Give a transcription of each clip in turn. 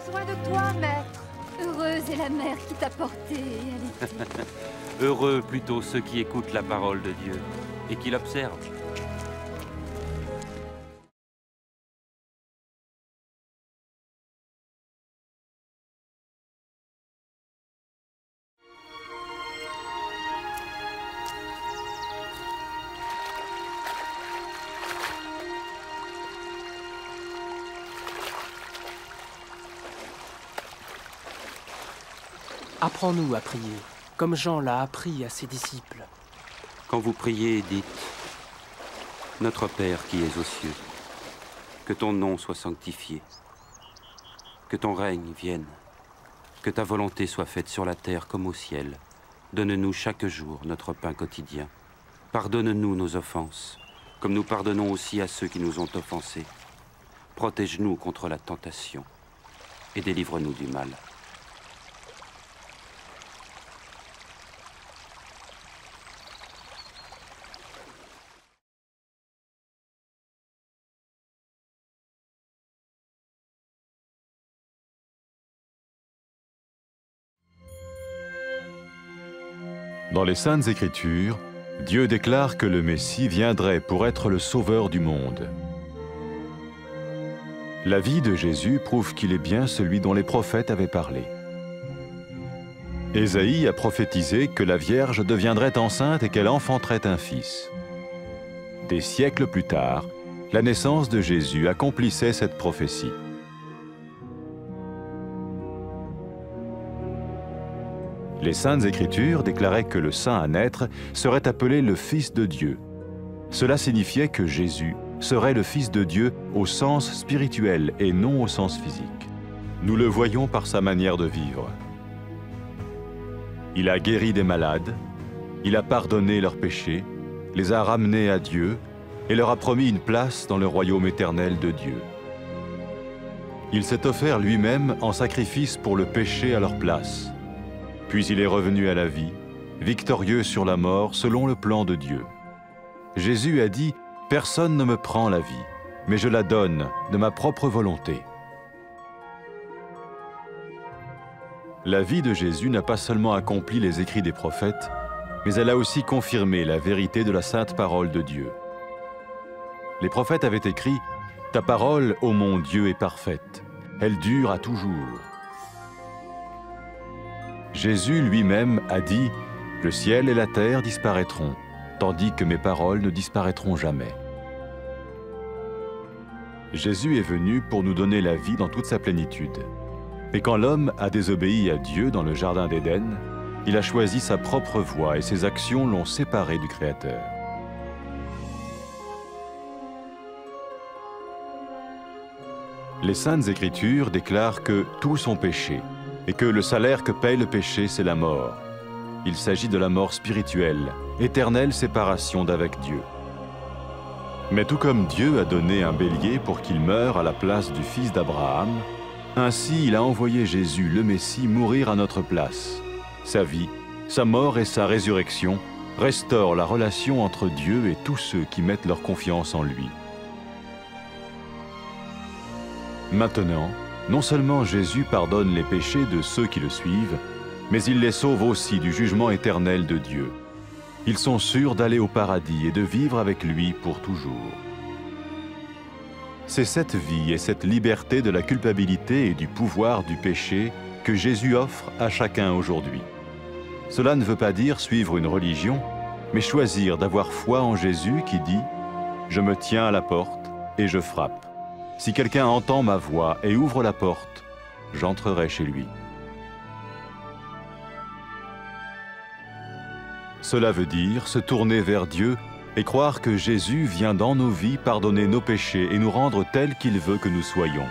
besoin de toi, maître. Heureuse est la mère qui t'a porté et allaitée. Heureux plutôt ceux qui écoutent la parole de Dieu et qui l'observent. Apprends-nous à prier, comme Jean l'a appris à ses disciples. Quand vous priez, dites « Notre Père qui es aux cieux, que ton nom soit sanctifié, que ton règne vienne, que ta volonté soit faite sur la terre comme au ciel. Donne-nous chaque jour notre pain quotidien. Pardonne-nous nos offenses, comme nous pardonnons aussi à ceux qui nous ont offensés. Protège-nous contre la tentation et délivre-nous du mal. » Dans les Saintes Écritures, Dieu déclare que le Messie viendrait pour être le sauveur du monde. La vie de Jésus prouve qu'il est bien celui dont les prophètes avaient parlé. Ésaïe a prophétisé que la Vierge deviendrait enceinte et qu'elle enfanterait un fils. Des siècles plus tard, la naissance de Jésus accomplissait cette prophétie. Les Saintes Écritures déclaraient que le saint à naître serait appelé le Fils de Dieu. Cela signifiait que Jésus serait le Fils de Dieu au sens spirituel et non au sens physique. Nous le voyons par sa manière de vivre. Il a guéri des malades, il a pardonné leurs péchés, les a ramenés à Dieu et leur a promis une place dans le royaume éternel de Dieu. Il s'est offert lui-même en sacrifice pour le péché à leur place. Puis il est revenu à la vie, victorieux sur la mort selon le plan de Dieu. Jésus a dit « Personne ne me prend la vie, mais je la donne de ma propre volonté. » La vie de Jésus n'a pas seulement accompli les écrits des prophètes, mais elle a aussi confirmé la vérité de la sainte parole de Dieu. Les prophètes avaient écrit « Ta parole, ô mon Dieu, est parfaite, elle dure à toujours. » Jésus lui-même a dit « Le ciel et la terre disparaîtront, tandis que mes paroles ne disparaîtront jamais. » Jésus est venu pour nous donner la vie dans toute sa plénitude. Et quand l'homme a désobéi à Dieu dans le jardin d'Éden, il a choisi sa propre voie et ses actions l'ont séparé du Créateur. Les Saintes Écritures déclarent que tous ont péché et que le salaire que paye le péché, c'est la mort. Il s'agit de la mort spirituelle, éternelle séparation d'avec Dieu. Mais tout comme Dieu a donné un bélier pour qu'il meure à la place du fils d'Abraham, ainsi il a envoyé Jésus, le Messie, mourir à notre place. Sa vie, sa mort et sa résurrection restaurent la relation entre Dieu et tous ceux qui mettent leur confiance en lui. Maintenant, non seulement Jésus pardonne les péchés de ceux qui le suivent, mais il les sauve aussi du jugement éternel de Dieu. Ils sont sûrs d'aller au paradis et de vivre avec lui pour toujours. C'est cette vie et cette liberté de la culpabilité et du pouvoir du péché que Jésus offre à chacun aujourd'hui. Cela ne veut pas dire suivre une religion, mais choisir d'avoir foi en Jésus qui dit « Je me tiens à la porte et je frappe. Si quelqu'un entend ma voix et ouvre la porte, j'entrerai chez lui. » Cela veut dire se tourner vers Dieu et croire que Jésus vient dans nos vies pardonner nos péchés et nous rendre tels qu'il veut que nous soyons.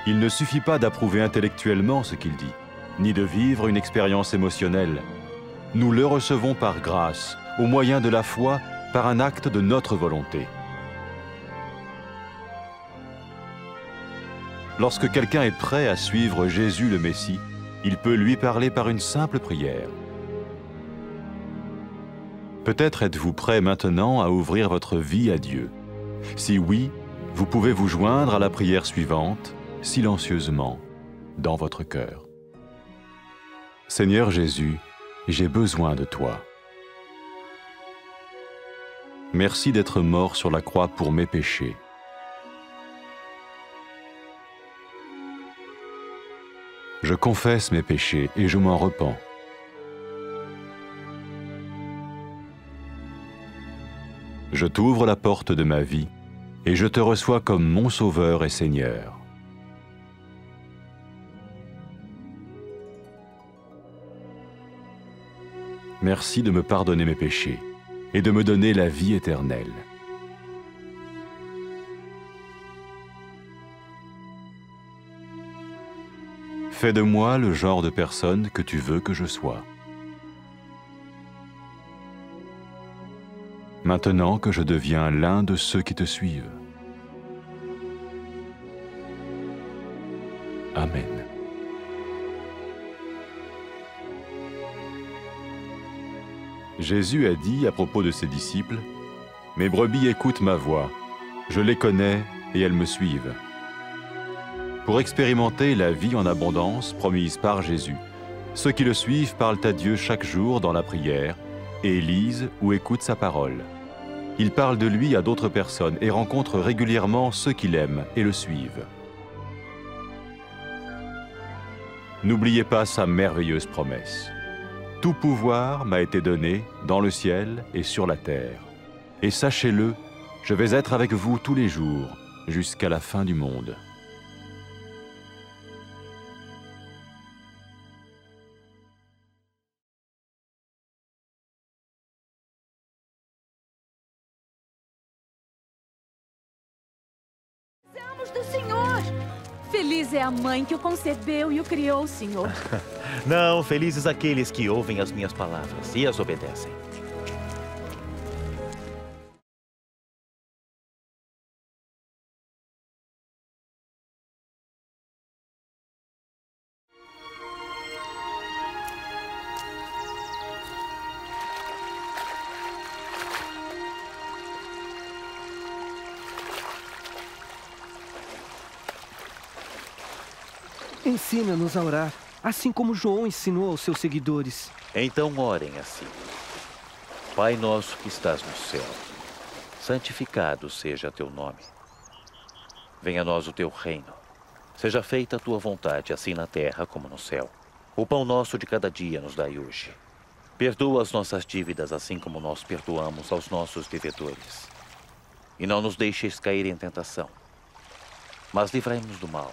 Il ne suffit pas d'approuver intellectuellement ce qu'il dit, ni de vivre une expérience émotionnelle. Nous le recevons par grâce, au moyen de la foi, par un acte de notre volonté. Lorsque quelqu'un est prêt à suivre Jésus le Messie, il peut lui parler par une simple prière. Peut-être êtes-vous prêt maintenant à ouvrir votre vie à Dieu. Si oui, vous pouvez vous joindre à la prière suivante, silencieusement. dans votre cœur. Seigneur Jésus, j'ai besoin de toi. Merci d'être mort sur la croix pour mes péchés. Je confesse mes péchés et je m'en repens. Je t'ouvre la porte de ma vie et je te reçois comme mon Sauveur et Seigneur. Merci de me pardonner mes péchés et de me donner la vie éternelle. Fais de moi le genre de personne que tu veux que je sois. Maintenant que je deviens l'un de ceux qui te suivent. Amen. Jésus a dit à propos de ses disciples, « Mes brebis écoutent ma voix, je les connais et elles me suivent. » Pour expérimenter la vie en abondance promise par Jésus, ceux qui le suivent parlent à Dieu chaque jour dans la prière et lisent ou écoutent sa parole. Ils parlent de lui à d'autres personnes et rencontrent régulièrement ceux qui l'aiment et le suivent. N'oubliez pas sa merveilleuse promesse. Tout pouvoir m'a été donné dans le ciel et sur la terre. Et sachez-le, je vais être avec vous tous les jours, jusqu'à la fin du monde. Do Senhor! Feliz é a mãe que o concebeu e o criou, Senhor. Não, felizes aqueles que ouvem as minhas palavras e as obedecem. Ensina-nos a orar, assim como João ensinou aos seus seguidores. Então orem assim. Pai nosso que estás no céu, santificado seja teu nome. Venha a nós o teu reino. Seja feita a tua vontade, assim na terra como no céu. O pão nosso de cada dia nos dai hoje. Perdoa as nossas dívidas, assim como nós perdoamos aos nossos devedores. E não nos deixeis cair em tentação, mas livrai-nos do mal.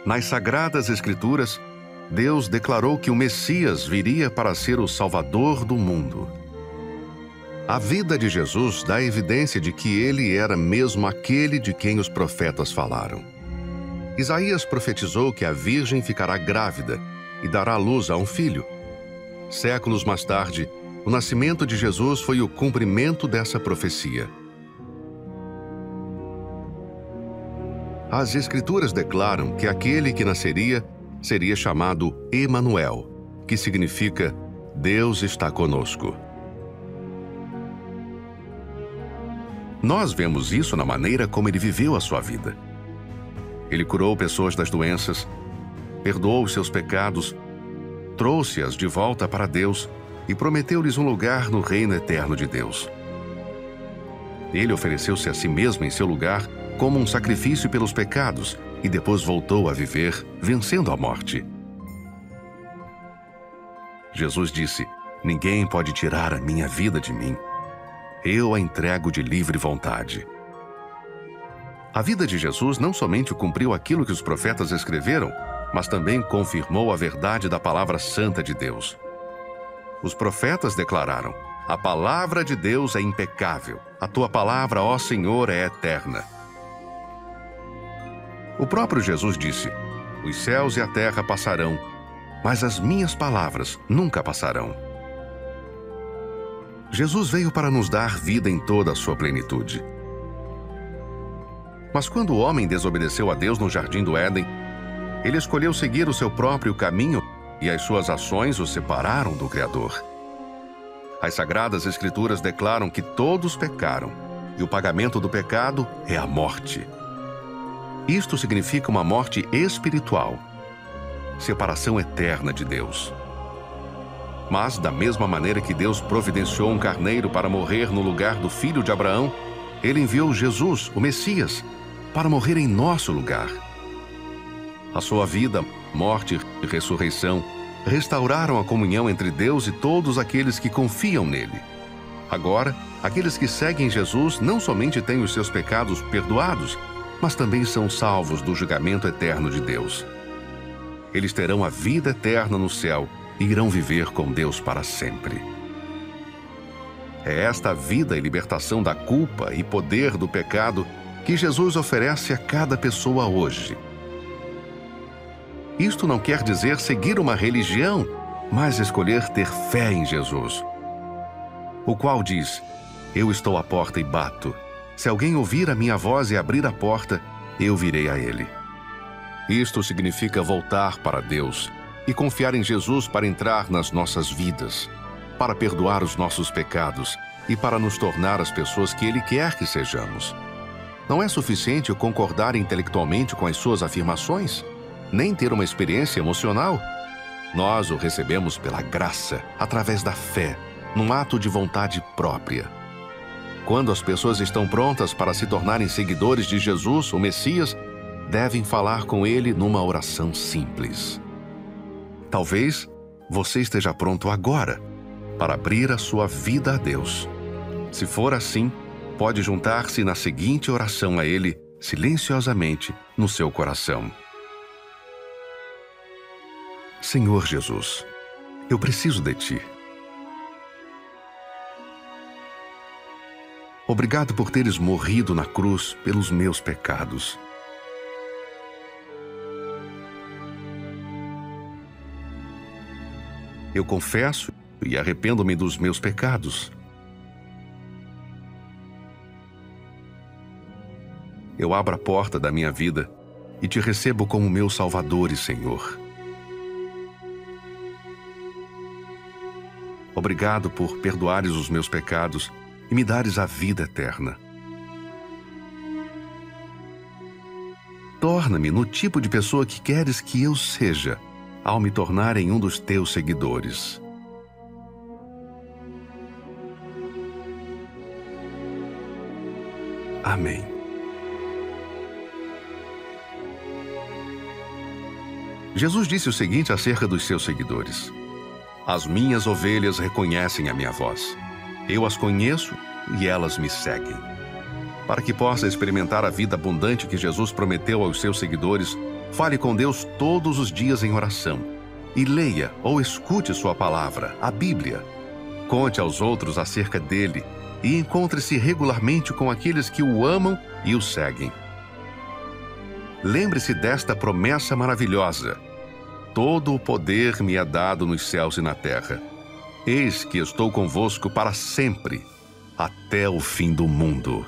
Nas Sagradas Escrituras, Deus declarou que o Messias viria para ser o Salvador do mundo. A vida de Jesus dá evidência de que ele era mesmo aquele de quem os profetas falaram. Isaías profetizou que a Virgem ficará grávida e dará luz a um filho. Séculos mais tarde, o nascimento de Jesus foi o cumprimento dessa profecia. As Escrituras declaram que aquele que nasceria seria chamado Emanuel, que significa Deus está conosco. Nós vemos isso na maneira como ele viveu a sua vida. Ele curou pessoas das doenças, perdoou os seus pecados, trouxe-as de volta para Deus e prometeu-lhes um lugar no reino eterno de Deus. Ele ofereceu-se a si mesmo em seu lugar como um sacrifício pelos pecados e depois voltou a viver, vencendo a morte. Jesus disse: "Ninguém pode tirar a minha vida de mim. Eu a entrego de livre vontade." A vida de Jesus não somente cumpriu aquilo que os profetas escreveram, mas também confirmou a verdade da palavra santa de Deus. Os profetas declararam: "A palavra de Deus é impecável. A tua palavra, ó Senhor, é eterna." O próprio Jesus disse: "Os céus e a terra passarão, mas as minhas palavras nunca passarão." Jesus veio para nos dar vida em toda a sua plenitude. Mas quando o homem desobedeceu a Deus no jardim do Éden, ele escolheu seguir o seu próprio caminho e as suas ações o separaram do Criador. As Sagradas Escrituras declaram que todos pecaram e o pagamento do pecado é a morte. Isto significa uma morte espiritual, separação eterna de Deus. Mas, da mesma maneira que Deus providenciou um carneiro para morrer no lugar do filho de Abraão, Ele enviou Jesus, o Messias, para morrer em nosso lugar. A sua vida, morte e ressurreição restauraram a comunhão entre Deus e todos aqueles que confiam nele. Agora, aqueles que seguem Jesus não somente têm os seus pecados perdoados, mas também são salvos do julgamento eterno de Deus. Eles terão a vida eterna no céu e irão viver com Deus para sempre. É esta vida e libertação da culpa e poder do pecado que Jesus oferece a cada pessoa hoje. Isto não quer dizer seguir uma religião, mas escolher ter fé em Jesus, o qual diz: eu estou à porta e bato. Se alguém ouvir a minha voz e abrir a porta, eu virei a ele. Isto significa voltar para Deus e confiar em Jesus para entrar nas nossas vidas, para perdoar os nossos pecados e para nos tornar as pessoas que Ele quer que sejamos. Não é suficiente eu concordar intelectualmente com as suas afirmações, nem ter uma experiência emocional. Nós o recebemos pela graça, através da fé, num ato de vontade própria. Quando as pessoas estão prontas para se tornarem seguidores de Jesus, o Messias, devem falar com Ele numa oração simples. Talvez você esteja pronto agora para abrir a sua vida a Deus. Se for assim, pode juntar-se na seguinte oração a Ele, silenciosamente, no seu coração. Senhor Jesus, eu preciso de Ti. Obrigado por teres morrido na cruz pelos meus pecados. Eu confesso e arrependo-me dos meus pecados. Eu abro a porta da minha vida e Te recebo como meu Salvador e Senhor. Obrigado por perdoares os meus pecados e me dares a vida eterna. Torna-me no tipo de pessoa que queres que eu seja, ao me tornar em um dos Teus seguidores. Amém. Jesus disse o seguinte acerca dos seus seguidores: as minhas ovelhas reconhecem a minha voz. Eu as conheço e elas me seguem. Para que possa experimentar a vida abundante que Jesus prometeu aos seus seguidores, fale com Deus todos os dias em oração. E leia ou escute sua palavra, a Bíblia. Conte aos outros acerca dele e encontre-se regularmente com aqueles que o amam e o seguem. Lembre-se desta promessa maravilhosa: todo o poder me é dado nos céus e na terra. Eis que estou convosco para sempre, até o fim do mundo.